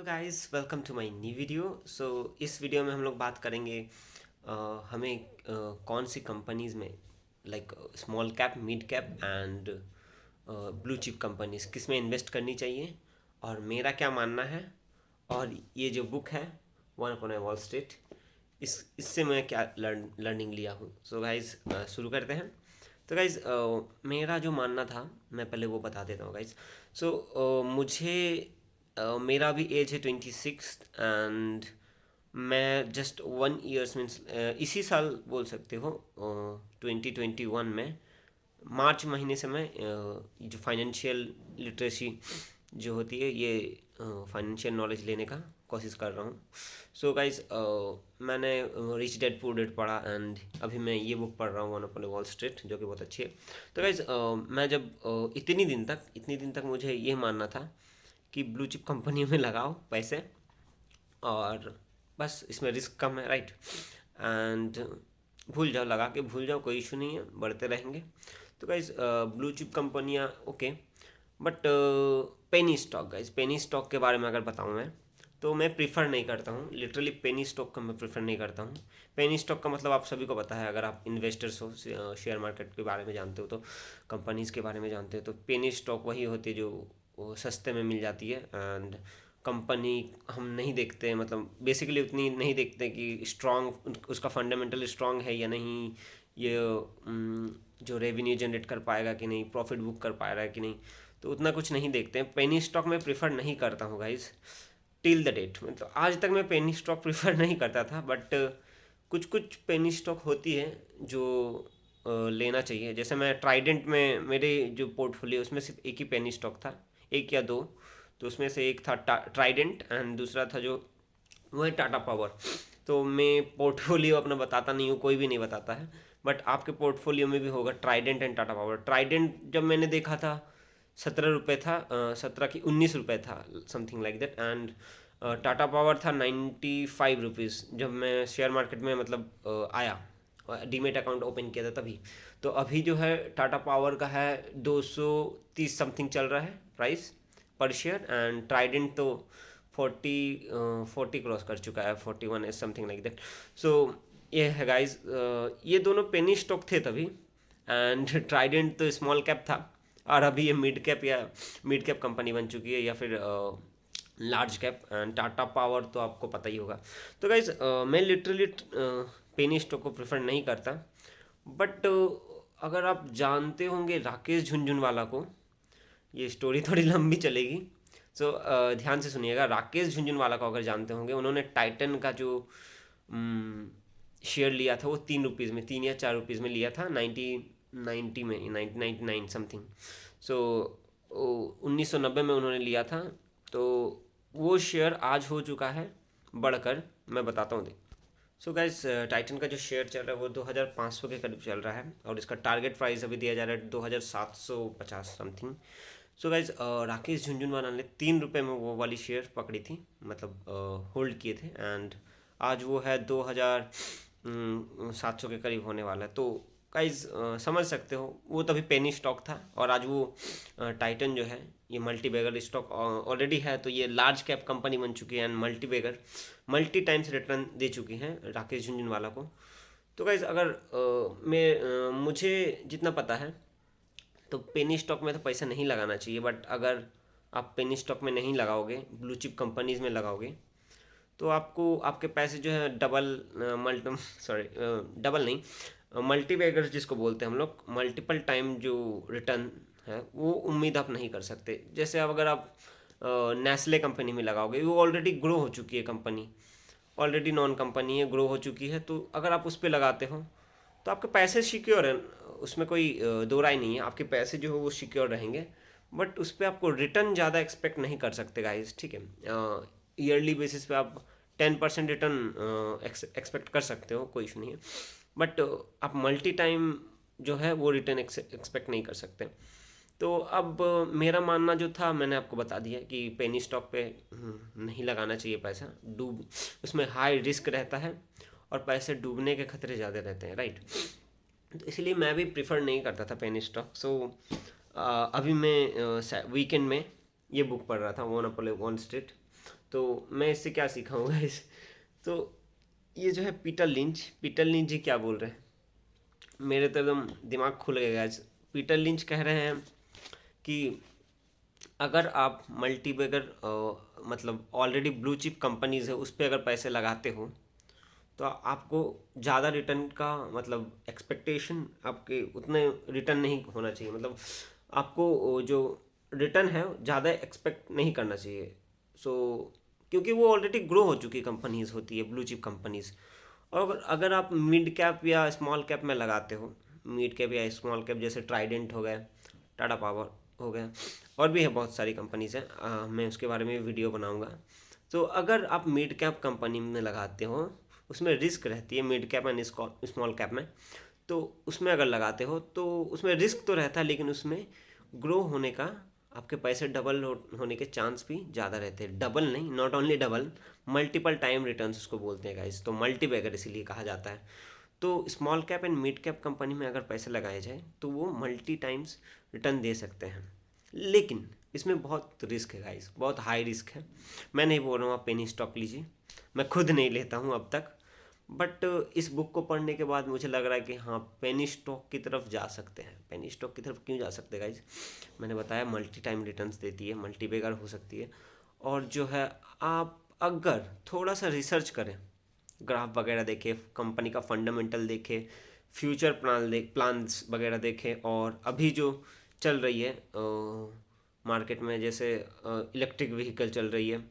Guys, welcome to my new video. इस video में हम लोग बात करेंगे हमें कौन सी कंपनीज़ में like small cap, mid cap and blue chip companies किस में इन्वेस्ट करनी चाहिए और मेरा क्या मानना है। और ये जो बुक है वन अपॉन ए वॉल स्ट्रीट, इससे मैं क्या लर्निंग लिया हूँ। सो गाइस, शुरू करते हैं। तो गाइज, मेरा जो मानना था मैं पहले वो बता देता हूँ गाइज। मुझे मेरा भी एज है 26 एंड मैं जस्ट 1 ईयर्स मीन्स इसी साल बोल सकते हो 2021 में मार्च महीने से मैं जो फाइनेंशियल लिटरेसी जो होती है, ये फाइनेंशियल नॉलेज लेने का कोशिश कर रहा हूँ। सो गाइज, मैंने रिच डैड पुअर डैड पढ़ा एंड अभी मैं ये बुक पढ़ रहा हूँ वन अपॉन वॉल स्ट्रीट, जो कि बहुत अच्छी है। तो गाइज, मैं जब इतनी दिन तक मुझे ये मानना था कि ब्लू चिप कंपनियों में लगाओ पैसे और बस इसमें रिस्क कम है, राइट। एंड भूल जाओ, लगा के भूल जाओ, कोई इशू नहीं है, बढ़ते रहेंगे। तो गाइज, ब्लू चिप कंपनियाँ okay, but penny stock guys, penny stock के बारे में अगर बताऊँ मैं, तो मैं प्रीफर नहीं करता हूँ। लिटरली पेनी स्टॉक का मैं प्रीफर नहीं करता हूँ। पेनी स्टॉक का मतलब आप सभी को पता है, अगर आप इन्वेस्टर्स हो, शेयर मार्केट के बारे में जानते हो, तो कंपनीज के बारे में जानते हो, तो पेनी स्टॉक वही होती है जो वो सस्ते में मिल जाती है। एंड कंपनी हम नहीं देखते, मतलब बेसिकली उतनी नहीं देखते कि स्ट्रॉन्ग उसका फंडामेंटल स्ट्रॉन्ग है या नहीं, ये जो रेवेन्यू जनरेट कर पाएगा कि नहीं, प्रॉफिट बुक कर पाएगा कि नहीं, तो उतना कुछ नहीं देखते हैं। पेनी स्टॉक में प्रीफर नहीं करता हूँ गाइज, टिल द डेट। मतलब आज तक मैं पेनी स्टॉक प्रीफर नहीं करता था, बट कुछ कुछ पेनी स्टॉक होती है जो लेना चाहिए। जैसे मैं ट्राइडेंट में, मेरे जो पोर्टफोलियो उसमें सिर्फ एक ही पेनी स्टॉक था, एक या दो। तो उसमें से एक था ट्राइडेंट एंड दूसरा था जो वो है टाटा पावर। तो मैं पोर्टफोलियो अपना बताता नहीं हूँ, कोई भी नहीं बताता है, बट आपके पोर्टफोलियो में भी होगा Trident and Tata power. Trident जब मैंने देखा था 17 रुपये था, 17 कि 19 रुपये था, something like that. And Tata power था 95 रुपीज़ जब मैं शेयर मार्केट में मतलब आया, डीमेट अकाउंट ओपन किया था तभी। तो अभी जो है टाटा पावर का है 230 समथिंग चल रहा है प्राइस पर शेयर, एंड ट्राइडेंट तो 40 क्रॉस कर चुका है, 41 समथिंग लाइक दैट। सो ये है गाइज, ये दोनों पेनी स्टॉक थे तभी। एंड ट्राइडेंट तो स्मॉल कैप था और अभी ये मिड कैप या मिड कैप कंपनी बन चुकी है, या फिर large cap. And Tata power तो आपको पता ही होगा। तो गाइज, मैं लिटरली पेनी स्टॉक को प्रेफर नहीं करता, बट अगर आप जानते होंगे राकेश झुनझुनवाला को, ये स्टोरी थोड़ी लंबी चलेगी। ध्यान से सुनिएगा। राकेश झुनझुनवाला को अगर जानते होंगे, उन्होंने टाइटन का जो शेयर लिया था वो 3 रुपीज़ में, 3 या 4 रुपीज़ में लिया था, 1990 में, 1999 समथिंग। सो 1990 में उन्होंने लिया था। तो वो शेयर आज हो चुका है बढ़कर, मैं बताता हूँ। गाइस, टाइटन का जो शेयर चल रहा है वो 2500 के करीब चल रहा है, और इसका टारगेट प्राइस अभी दिया जा रहा है 2750 समथिंग। गाइस, राकेश झुनझुनवाला ने 3 रुपये में वो वाली शेयर पकड़ी थी, मतलब होल्ड किए थे। एंड आज वो है 2700 के करीब होने वाला है। तो गाइज, समझ सकते हो वो तभी पेनी स्टॉक था, और आज वो टाइटन जो है ये मल्टी बैगर स्टॉक ऑलरेडी है, तो ये लार्ज कैप कंपनी बन चुकी है and multi bagger multi times return दे चुकी हैं राकेश झुनझुनवाला को। तो गाइज, अगर मुझे जितना पता है, तो पेनी स्टॉक में तो पैसा नहीं लगाना चाहिए, बट अगर आप पेनी स्टॉक में नहीं लगाओगे, ब्लू चिप कंपनीज में लगाओगे, तो आपको आपके पैसे जो है डबल, मल्टी सॉरी डबल नहीं, मल्टी बैगर्स जिसको बोलते हैं हम लोग, मल्टीपल टाइम जो रिटर्न है वो उम्मीद आप नहीं कर सकते। जैसे अब अगर आप नेस्ले कंपनी में लगाओगे, वो ऑलरेडी ग्रो हो चुकी है कंपनी, ऑलरेडी नॉन कंपनी है, ग्रो हो चुकी है, तो अगर आप उस पर लगाते हो तो आपके पैसे सिक्योर हैं, उसमें कोई दो राय नहीं है, आपके पैसे जो है वो सिक्योर रहेंगे। बट उस पर आपको रिटर्न ज़्यादा एक्सपेक्ट नहीं कर सकते गाइस, ठीक है। ईयरली बेसिस पे आप 10% रिटर्न एक्सपेक्ट कर सकते हो, कोई इशू नहीं है, बट आप मल्टी टाइम जो है वो रिटर्न एक्सपेक्ट नहीं कर सकते। तो अब मेरा मानना जो था मैंने आपको बता दिया कि पेनी स्टॉक पे नहीं लगाना चाहिए पैसा, डूब उसमें हाई रिस्क रहता है और पैसे डूबने के खतरे ज़्यादा रहते हैं, राइट। तो इसलिए मैं भी प्रिफर नहीं करता था पेनी स्टॉक। अभी मैं वीकेंड में ये बुक पढ़ रहा था वन अपॉन वन स्ट्रीट। तो मैं इससे क्या सीखा हूँ गाइस, तो ये जो है पीटर लिंच जी क्या बोल रहे हैं, मेरे तो एकदम दिमाग खुल गया गाइस। पीटर लिंच कह रहे हैं कि अगर आप मल्टीबैगर मतलब ऑलरेडी ब्लू चिप कंपनीज है उस पर अगर पैसे लगाते हो तो आपको ज़्यादा रिटर्न का मतलब एक्सपेक्टेशन आपके उतने रिटर्न नहीं होना चाहिए, मतलब आपको जो रिटर्न है ज़्यादा एक्सपेक्ट नहीं करना चाहिए। सो क्योंकि वो ऑलरेडी ग्रो हो चुकी कंपनीज होती है ब्लू चिप कंपनीज। और अगर आप मिड कैप या स्मॉल कैप में लगाते हो, मिड कैप या स्मॉल कैप जैसे ट्राइडेंट हो गया, टाटा पावर हो गया, और भी है बहुत सारी कंपनीज हैं, मैं उसके बारे में वीडियो बनाऊंगा। तो अगर आप मिड कैप कंपनी में लगाते हो, उसमें रिस्क रहती है mid cap and small cap में, तो उसमें अगर लगाते हो तो उसमें रिस्क तो रहता है, लेकिन उसमें ग्रो होने का आपके पैसे डबल होने के चांस भी ज़्यादा रहते हैं। डबल नहीं, not only double, multiple time returns उसको बोलते हैं गाइस, तो मल्टी बैगर इसीलिए कहा जाता है। तो small cap and mid cap company में अगर पैसे लगाए जाए तो वो मल्टी टाइम्स रिटर्न दे सकते हैं, लेकिन इसमें बहुत रिस्क है गाइस, बहुत हाई रिस्क है। मैं नहीं बोल रहा हूँ आप पेनी स्टॉक लीजिए, मैं खुद नहीं लेता हूँ अब तक, बट इस बुक को पढ़ने के बाद मुझे लग रहा है कि हाँ पेनी स्टॉक की तरफ जा सकते हैं। पेनी स्टॉक की तरफ क्यों जा सकते हैं गाइज, मैंने बताया मल्टी टाइम रिटर्न्स देती है, मल्टी बेगर हो सकती है, और जो है आप अगर थोड़ा सा रिसर्च करें, ग्राफ वगैरह देखें, कंपनी का फंडामेंटल देखें, फ्यूचर प्लान्स वगैरह देखें, और अभी जो चल रही है मार्केट में, जैसे इलेक्ट्रिक व्हीकल चल रही है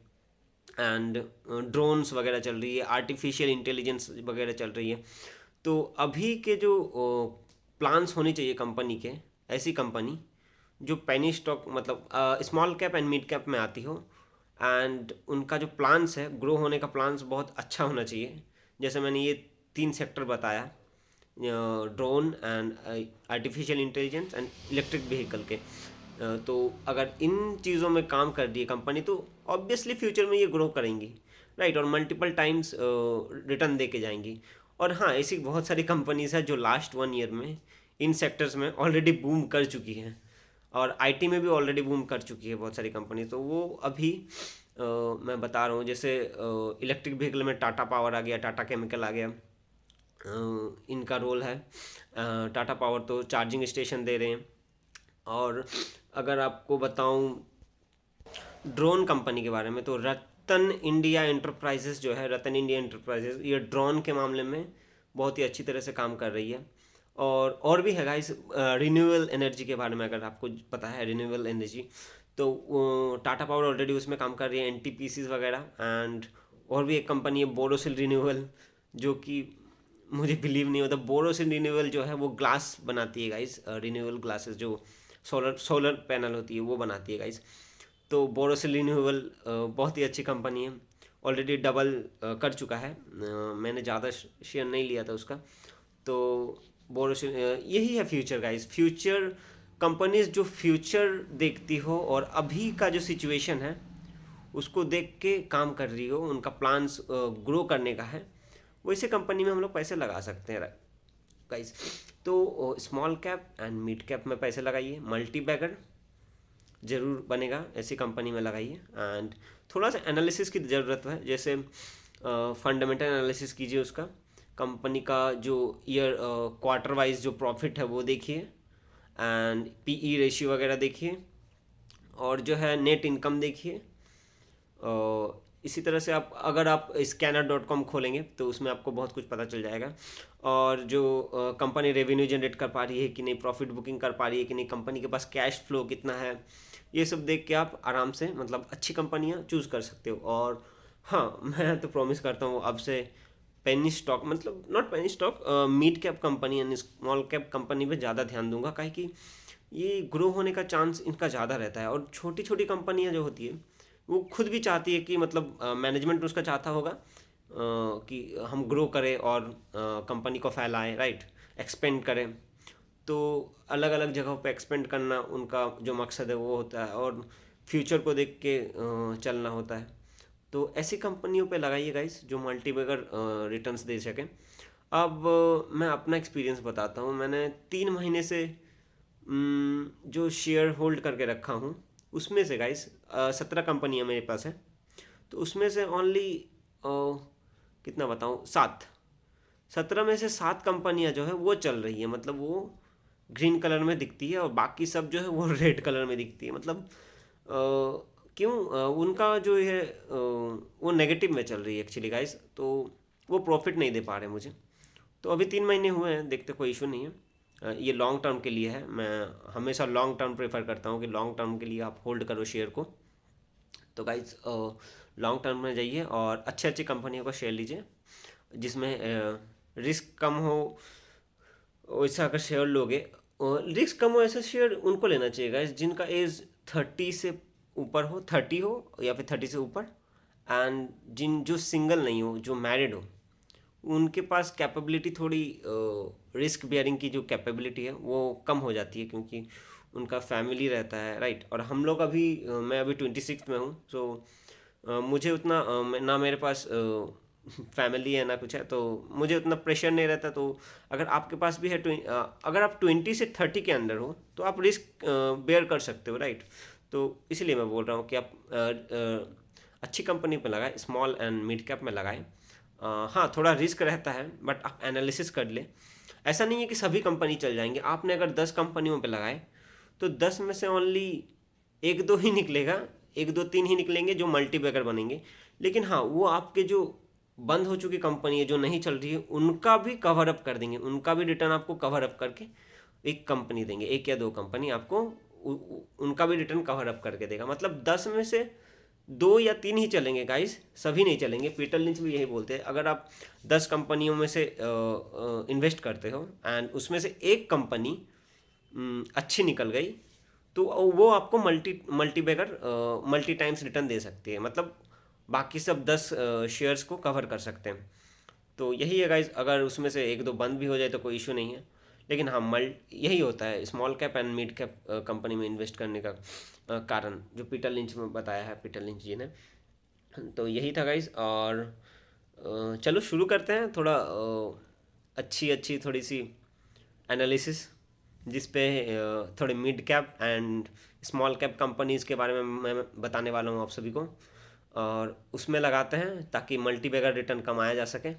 एंड ड्रोन्स वगैरह चल रही है, आर्टिफिशियल इंटेलिजेंस वगैरह चल रही है, तो अभी के जो प्लान्स होने चाहिए कंपनी के, ऐसी कंपनी जो पेनी स्टॉक मतलब small cap and mid cap में आती हो, एंड उनका जो प्लान्स है ग्रो होने का प्लान्स बहुत अच्छा होना चाहिए। जैसे मैंने ये 3 सेक्टर बताया, drone and artificial intelligence and electric vehicle के, तो अगर इन चीज़ों में काम कर रही है कंपनी तो ऑब्वियसली फ्यूचर में ये ग्रो करेंगी, राइट, और मल्टीपल टाइम्स रिटर्न दे के जाएंगी। और हाँ, ऐसी बहुत सारी कंपनीज है जो लास्ट 1 ईयर में इन सेक्टर्स में ऑलरेडी बूम कर चुकी हैं, और आईटी में भी ऑलरेडी बूम कर चुकी है बहुत सारी कंपनी, तो वो अभी मैं बता रहा हूँ, जैसे इलेक्ट्रिक व्हीकल में टाटा पावर आ गया, टाटा केमिकल आ गया, इनका रोल है। टाटा पावर तो चार्जिंग स्टेशन दे रहे हैं। और अगर आपको बताऊं ड्रोन कंपनी के बारे में, तो रतन इंडिया एंटरप्राइजेस जो है, रतन इंडिया एंटरप्राइजेस, ये ड्रोन के मामले में बहुत ही अच्छी तरह से काम कर रही है। और भी है गाइस, रिन्यूएबल एनर्जी के बारे में अगर आपको पता है, रिन्यूएबल एनर्जी, तो टाटा पावर ऑलरेडी उसमें काम कर रही है, एनटीपीसी वगैरह, एंड और भी एक कंपनी है बोरोसिल रिन्यूएबल, जो कि मुझे बिलीव नहीं होता, बोरोसिल रिन्यूएबल जो है वो ग्लास बनाती है गाइस, रिन्यूएबल ग्लासेस जो सोलर पैनल होती है वो बनाती है गाइस। तो बोरोसिल रिन्यूएबल बहुत ही अच्छी कंपनी है, ऑलरेडी डबल कर चुका है, मैंने ज़्यादा शेयर नहीं लिया था उसका। तो बोरोसिल यही है फ्यूचर गाइस, फ्यूचर कंपनीज जो फ्यूचर देखती हो और अभी का जो सिचुएशन है उसको देख के काम कर रही हो, उनका प्लान्स ग्रो करने का है, वैसे कंपनी में हम लोग पैसे लगा सकते हैं गाइस। तो small cap and mid cap में पैसे लगाइए, मल्टी बैगर ज़रूर बनेगा ऐसी कंपनी में लगाइए, एंड थोड़ा सा एनालिसिस की ज़रूरत है, जैसे फंडामेंटल एनालिसिस कीजिए उसका, कंपनी का जो ईयर क्वार्टर वाइज जो प्रॉफिट है वो देखिए, एंड पीई रेशियो वगैरह देखिए, और जो है नेट इनकम देखिए। इसी तरह से आप अगर आप scanner.com खोलेंगे तो उसमें आपको बहुत कुछ पता चल जाएगा, और जो कंपनी रेवेन्यू जनरेट कर पा रही है कि नहीं, प्रॉफिट बुकिंग कर पा रही है कि नहीं, कंपनी के पास कैश फ्लो कितना है, ये सब देख के आप आराम से मतलब अच्छी कंपनियां चूज़ कर सकते हो। और हाँ, मैं तो प्रॉमिस करता हूँ अब से पेनी स्टॉक, मतलब not penny stock, mid cap company यानी स्मॉल कैप कंपनी पे ज़्यादा ध्यान दूंगा, काहे कि ये ग्रो होने का चांस इनका ज़्यादा रहता है। और छोटी छोटी कंपनियां जो होती है वो खुद भी चाहती है कि मतलब मैनेजमेंट उसका चाहता होगा कि हम ग्रो करें और कंपनी को फैलाएं, राइट, एक्सपेंड करें, तो अलग अलग जगहों पे एक्सपेंड करना उनका जो मकसद है वो होता है, और फ्यूचर को देख के चलना होता है। तो ऐसी कंपनियों पे लगाइए गाइस जो मल्टीबैगर रिटर्न्स दे सकें। अब मैं अपना एक्सपीरियंस बताता हूँ, मैंने 3 महीने से जो शेयर होल्ड करके रखा हूँ उसमें से गाइस 17 कंपनियाँ मेरे पास है, तो उसमें से ओनली कितना बताऊँ, 17 में से 7 कंपनियां जो है वो चल रही है, मतलब वो ग्रीन कलर में दिखती है और बाकी सब जो है वो रेड कलर में दिखती है। मतलब क्यों उनका जो है वो नेगेटिव में चल रही है एक्चुअली गाइस, तो वो प्रॉफिट नहीं दे पा रहे मुझे। तो अभी 3 महीने हुए हैं, देखते कोई इशू नहीं है। ये लॉन्ग टर्म के लिए है, मैं हमेशा लॉन्ग टर्म प्रेफर करता हूँ कि लॉन्ग टर्म के लिए आप होल्ड करो शेयर को। तो गाइज लॉन्ग टर्म में जाइए और अच्छे अच्छी कंपनियों का शेयर लीजिए जिसमें रिस्क कम हो। वैसा अगर शेयर लोगे, रिस्क कम हो ऐसे शेयर उनको लेना चाहिए गाइस जिनका एज 30 से ऊपर हो, 30 हो या फिर 30 से ऊपर, एंड जो सिंगल नहीं हो, जो मैरिड हो, उनके पास कैपेबिलिटी थोड़ी रिस्क बेयरिंग की जो कैपेबिलिटी है वो कम हो जाती है क्योंकि उनका फैमिली रहता है, राइट। और हम लोग अभी मैं अभी 26 में हूँ, सो मुझे उतना ना मेरे पास फैमिली है ना कुछ है, तो मुझे उतना प्रेशर नहीं रहता। तो अगर आपके पास भी है अगर आप 20 से 30 के अंदर हो तो आप रिस्क बेयर कर सकते हो, राइट। तो इसलिए मैं बोल रहा हूँ कि आप अच्छी कंपनी पे लगाएं, स्मॉल एंड मिड कैप में लगाएं। हाँ, थोड़ा रिस्क रहता है बट आप एनालिसिस कर ले। ऐसा नहीं है कि सभी कंपनी चल जाएंगे। आपने अगर 10 कंपनियों पे लगाए तो 10 में से ओनली एक दो ही निकलेगा, एक दो तीन ही निकलेंगे जो मल्टीबैगर बनेंगे। लेकिन हाँ, वो आपके जो बंद हो चुकी कंपनी है, जो नहीं चल रही है, उनका भी कवर अप कर देंगे, उनका भी रिटर्न आपको कवर अप करके एक कंपनी देंगे, एक या दो कंपनी आपको उनका भी रिटर्न कवर अप करके देगा। मतलब 10 में से 2 या 3 ही चलेंगे गाइस, सभी नहीं चलेंगे। पीटर लिंच भी यही बोलते हैं, अगर आप 10 कंपनियों में से इन्वेस्ट करते हो एंड उसमें से एक कंपनी अच्छी निकल गई तो वो आपको मल्टीबैगर मल्टी टाइम्स रिटर्न दे सकती है, मतलब बाकी सब 10 शेयर्स को कवर कर सकते हैं। तो यही है गाइज, अगर उसमें से एक दो बंद भी हो जाए तो कोई इशू नहीं है। लेकिन हाँ, यही होता है small cap and mid cap company में इन्वेस्ट करने का कारण, जो पीटर लिंच में बताया है पीटर लिंच जी ने। तो यही था गाइज, और चलो शुरू करते हैं थोड़ा अच्छी अच्छी थोड़ी सी एनालिसिस, जिस पे थोड़े mid cap and small cap companies के बारे में मैं बताने वाला हूँ आप सभी को, और उसमें लगाते हैं ताकि मल्टीबैगर रिटर्न कमाया जा सके।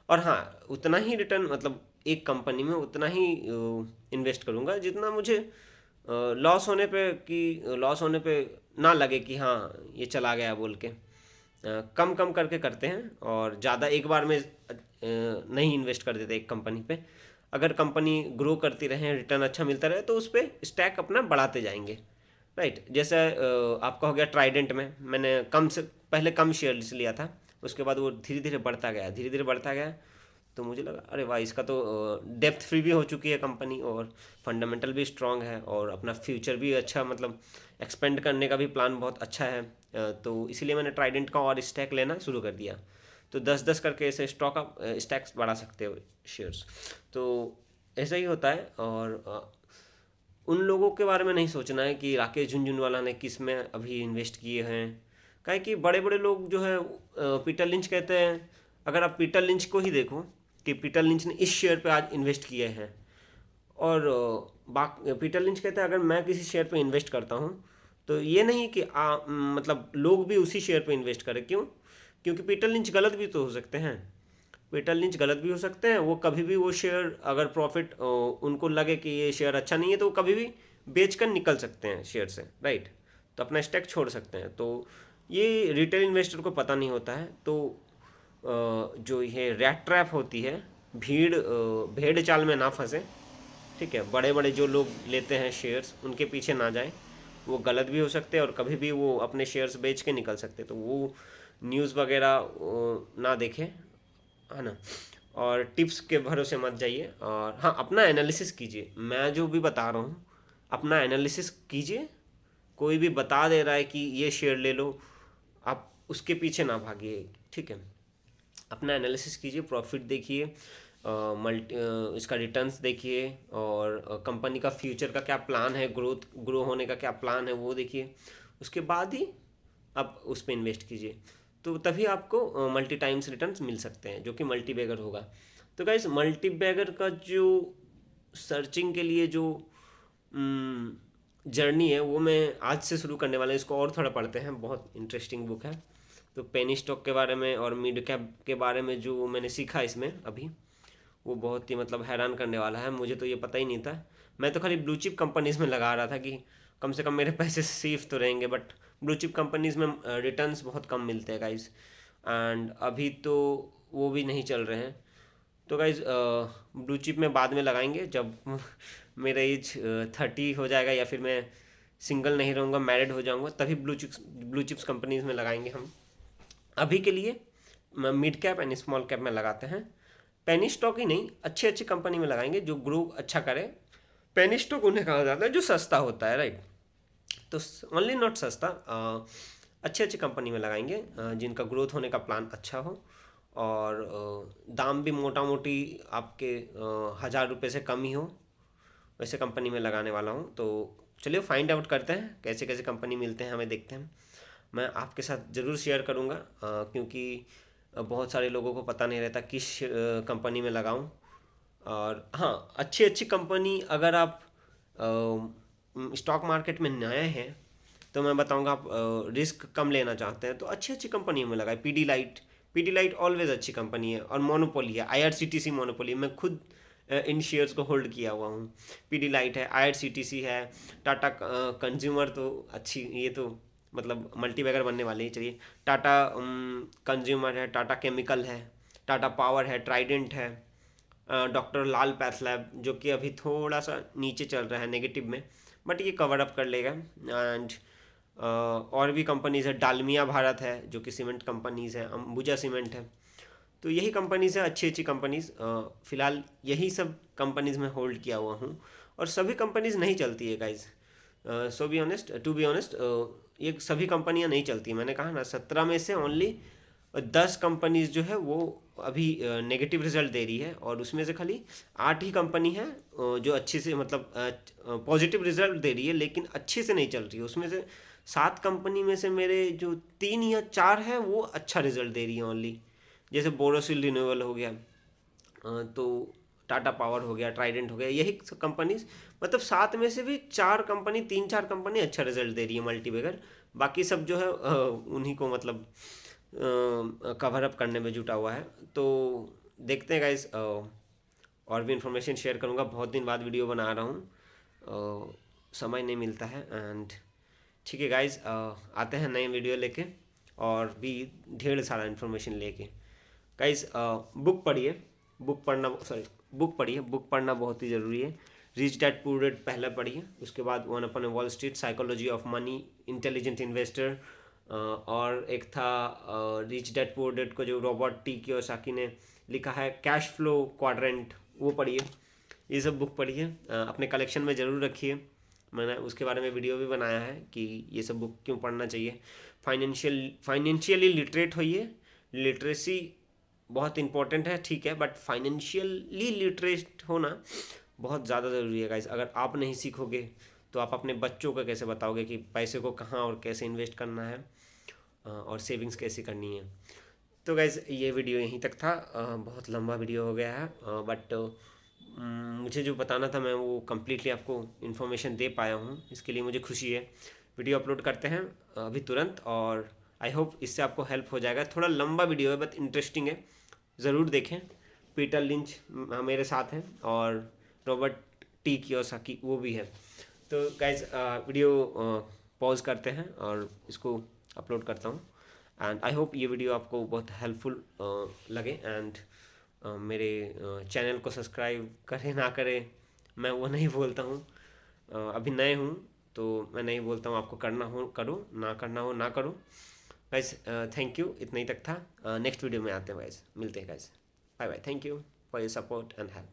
और हाँ, उतना ही रिटर्न, मतलब एक कंपनी में उतना ही इन्वेस्ट करूँगा जितना मुझे लॉस होने पे ना लगे कि हाँ ये चला गया बोल के। कम कम करके करते हैं और ज़्यादा एक बार में नहीं इन्वेस्ट कर देते एक कंपनी पे। अगर कंपनी ग्रो करती रहे, रिटर्न अच्छा मिलता रहे, तो उस पर स्टैक अपना बढ़ाते जाएंगे, राइट। जैसे आपका हो गया ट्राइडेंट में, मैंने पहले कम शेयर्स लिया था, उसके बाद वो धीरे धीरे बढ़ता गया, धीरे धीरे बढ़ता गया। तो मुझे लगा अरे वाह, इसका तो डेप्थ फ्री भी हो चुकी है कंपनी और फंडामेंटल भी स्ट्रांग है और अपना फ्यूचर भी अच्छा, मतलब एक्सपेंड करने का भी प्लान बहुत अच्छा है। तो इसीलिए मैंने ट्राइडेंट का और स्टैक लेना शुरू कर दिया। तो 10-10 करके ऐसे स्टैक्स बढ़ा सकते हो शेयर्स। तो ऐसा ही होता है। और उन लोगों के बारे में नहीं सोचना है कि राकेश झुनझुनवाला ने किस में अभी इन्वेस्ट किए हैं। काहे कि बड़े बड़े लोग जो है पीटर लिंच कहते हैं, अगर आप पीटर लिंच को ही देखो कि पीटर लिंच ने इस शेयर पे आज इन्वेस्ट किए हैं, और पीटर लिंच कहते हैं अगर मैं किसी शेयर पे इन्वेस्ट करता हूँ तो ये नहीं कि मतलब लोग भी उसी शेयर पे इन्वेस्ट करें। क्यों? क्योंकि पीटर लिंच गलत भी तो हो सकते हैं, पीटर लिंच गलत भी हो सकते हैं। वो कभी भी वो शेयर अगर प्रॉफिट उनको लगे कि ये शेयर अच्छा नहीं है तो वो कभी भी बेच कर निकल सकते हैं शेयर से, राइट। तो अपना स्टैक छोड़ सकते हैं। तो ये रिटेल इन्वेस्टर को पता नहीं होता है। तो जो ये रैट ट्रैप होती है, भेड़ चाल में ना फंसे, ठीक है। बड़े बड़े जो लोग लेते हैं शेयर्स, उनके पीछे ना जाएं, वो गलत भी हो सकते हैं और कभी भी वो अपने शेयर्स बेच के निकल सकते हैं। तो वो न्यूज़ वगैरह ना देखें, है ना। और टिप्स के भरोसे मत जाइए, और हाँ, अपना एनालिसिस कीजिए। मैं जो भी बता रहा हूँ अपना एनालिसिस कीजिए। कोई भी बता दे रहा है कि ये शेयर ले लो, आप उसके पीछे ना भागिए, ठीक है। अपना एनालिसिस कीजिए, प्रॉफिट देखिए, इसका रिटर्न्स देखिए, और कंपनी का फ्यूचर का क्या प्लान है, ग्रो होने का क्या प्लान है वो देखिए। उसके बाद ही आप उस पर इन्वेस्ट कीजिए, तो तभी आपको मल्टी टाइम्स रिटर्न्स मिल सकते हैं, जो कि मल्टी बैगर होगा। तो गाइस, मल्टी बैगर का जो सर्चिंग के लिए जो जर्नी है वो मैं आज से शुरू करने वाला हूँ। इसको और थोड़ा पढ़ते हैं, बहुत इंटरेस्टिंग बुक है। तो पेनी स्टॉक के बारे में और मिड कैप के बारे में जो मैंने सीखा इसमें अभी, वो बहुत ही मतलब हैरान करने वाला है। मुझे तो ये पता ही नहीं था। मैं तो खाली ब्लू चिप कंपनीज में लगा रहा था कि कम से कम मेरे पैसे सेफ तो रहेंगे, बट ब्लू चिप कंपनीज में रिटर्न्स बहुत कम मिलते हैं गाइज। एंड अभी तो वो भी नहीं चल रहे हैं। तो गाइज ब्लू चिप में बाद में लगाएंगे जब मेरा एज 30 हो जाएगा, या फिर मैं सिंगल नहीं रहूँगा, मैरिड हो जाऊँगा, तभी ब्लू चिप्स कंपनीज में लगाएंगे हम। अभी के लिए mid cap and small cap में लगाते हैं। पेनी स्टॉक ही नहीं, अच्छी अच्छी कंपनी में लगाएंगे जो ग्रो अच्छा करे। पेनी स्टॉक उन्हें कहा जाता है जो सस्ता होता है, राइट। तो ओनली नॉट सस्ता, अच्छी अच्छी कंपनी में लगाएंगे जिनका ग्रोथ होने का प्लान अच्छा हो, और दाम भी मोटा मोटी आपके 1,000 रुपये से कम ही हो, वैसे कंपनी में लगाने वाला हूँ। तो चलिए फाइंड आउट करते हैं कैसे कैसे कंपनी मिलते हैं हमें, देखते हैं। मैं आपके साथ ज़रूर शेयर करूँगा क्योंकि बहुत सारे लोगों को पता नहीं रहता किस कंपनी में लगाऊं। और हाँ, अच्छी अच्छी कंपनी अगर आप स्टॉक मार्केट में नए हैं तो मैं बताऊंगा, आप रिस्क कम लेना चाहते हैं तो अच्छी अच्छी कंपनियों में लगाए। पीडी लाइट ऑलवेज अच्छी कंपनी है, और मोनोपोली है, आईआरसीटीसी मोनोपोली। मैं खुद इन शेयर्स को होल्ड किया हुआ हूँ। पीडी लाइट है, आईआरसीटीसी है, टाटा कंज्यूमर तो अच्छी, ये तो मतलब मल्टीबैगर बनने वाले ही। चलिए, टाटा कंज्यूमर है, टाटा केमिकल है, टाटा पावर है, ट्राइडेंट है, डॉक्टर लाल पैथलैब जो कि अभी थोड़ा सा नीचे चल रहा है नेगेटिव में, बट ये कवर अप कर लेगा। एंड और भी कंपनीज है, डालमिया भारत है जो कि सीमेंट कंपनीज है, अंबुजा सीमेंट है। तो यही कंपनीज है, अच्छी अच्छी कंपनीज। फ़िलहाल यही सब कंपनीज में होल्ड किया हुआ हूँ, और सभी कंपनीज नहीं चलती है गाइज। टू बी ऑनेस्ट, ये सभी कंपनियां नहीं चलती। मैंने कहा ना, 17 में से ओनली 10 कंपनीज जो है वो अभी नेगेटिव रिजल्ट दे रही है, और उसमें से खाली 8 ही कंपनी है जो अच्छे से मतलब पॉजिटिव रिजल्ट दे रही है, लेकिन अच्छे से नहीं चल रही है। उसमें से 7 कंपनी में से मेरे जो 3 या 4 है वो अच्छा रिजल्ट दे रही है ओनली। जैसे बोरोसिल रिन्यूएबल हो गया, तो टाटा पावर हो गया, ट्राइडेंट हो गया, यही कंपनीज। मतलब 7 में से भी 4 कंपनी, 3-4 कंपनी अच्छा रिजल्ट दे रही है मल्टीबैगर। बाकी सब जो है उन्हीं को मतलब कवर अप करने में जुटा हुआ है। तो देखते हैं गाइस, और भी इंफॉर्मेशन शेयर करूँगा। बहुत दिन बाद वीडियो बना रहा हूँ, समय नहीं मिलता है। एंड ठीक है गाइस, आते हैं नए वीडियो लेके, और भी ढेर सारा इन्फॉर्मेशन लेके। गाइस, बुक पढ़िए, बुक पढ़ना बहुत ही ज़रूरी है। रिच डैड पुअर डैड पहले पढ़िए, उसके बाद one upon A wall street, psychology of money, intelligent investor, और एक था रिच डैड पुअर डैड को जो रॉबर्ट टी कियोसाकी ने लिखा है, कैश फ्लो क्वाड्रेंट, वो पढ़िए। ये सब बुक पढ़िए, अपने कलेक्शन में ज़रूर रखिए। मैंने उसके बारे में वीडियो भी बनाया है कि ये सब बुक क्यों पढ़ना चाहिए। फाइनेंशियली लिटरेट होइए। लिटरेसी बहुत इंपॉर्टेंट है, ठीक है, बट फाइनेंशियली लिटरेट होना बहुत ज़्यादा ज़रूरी है गाइस। अगर आप नहीं सीखोगे तो आप अपने बच्चों को कैसे बताओगे कि पैसे को कहाँ और कैसे इन्वेस्ट करना है, और सेविंग्स कैसे करनी है। तो गाइस, ये वीडियो यहीं तक था। बहुत लंबा वीडियो हो गया है, बट मुझे जो बताना था मैं वो कम्प्लीटली आपको इन्फॉर्मेशन दे पाया हूँ, इसके लिए मुझे खुशी है। वीडियो अपलोड करते हैं अभी तुरंत, और आई होप इससे आपको हेल्प हो जाएगा। थोड़ा लंबा वीडियो है बट इंटरेस्टिंग है, ज़रूर देखें। पीटर लिंच मेरे साथ हैं, और रॉबर्ट टी कियोसाकी वो भी है। तो गाइज, वीडियो पॉज करते हैं और इसको अपलोड करता हूँ। एंड आई होप ये वीडियो आपको बहुत हेल्पफुल लगे। एंड मेरे चैनल को सब्सक्राइब करें ना करें, मैं वो नहीं बोलता हूँ। अभी नए हूँ तो मैं नहीं बोलता हूँ, आपको करना हो करो, ना करना हो ना करो। गाइज, थैंक यू, इतना ही तक था। नेक्स्ट वीडियो में आते हैं गाइज, मिलते हैं guys, bye bye. Thank you for your support and help.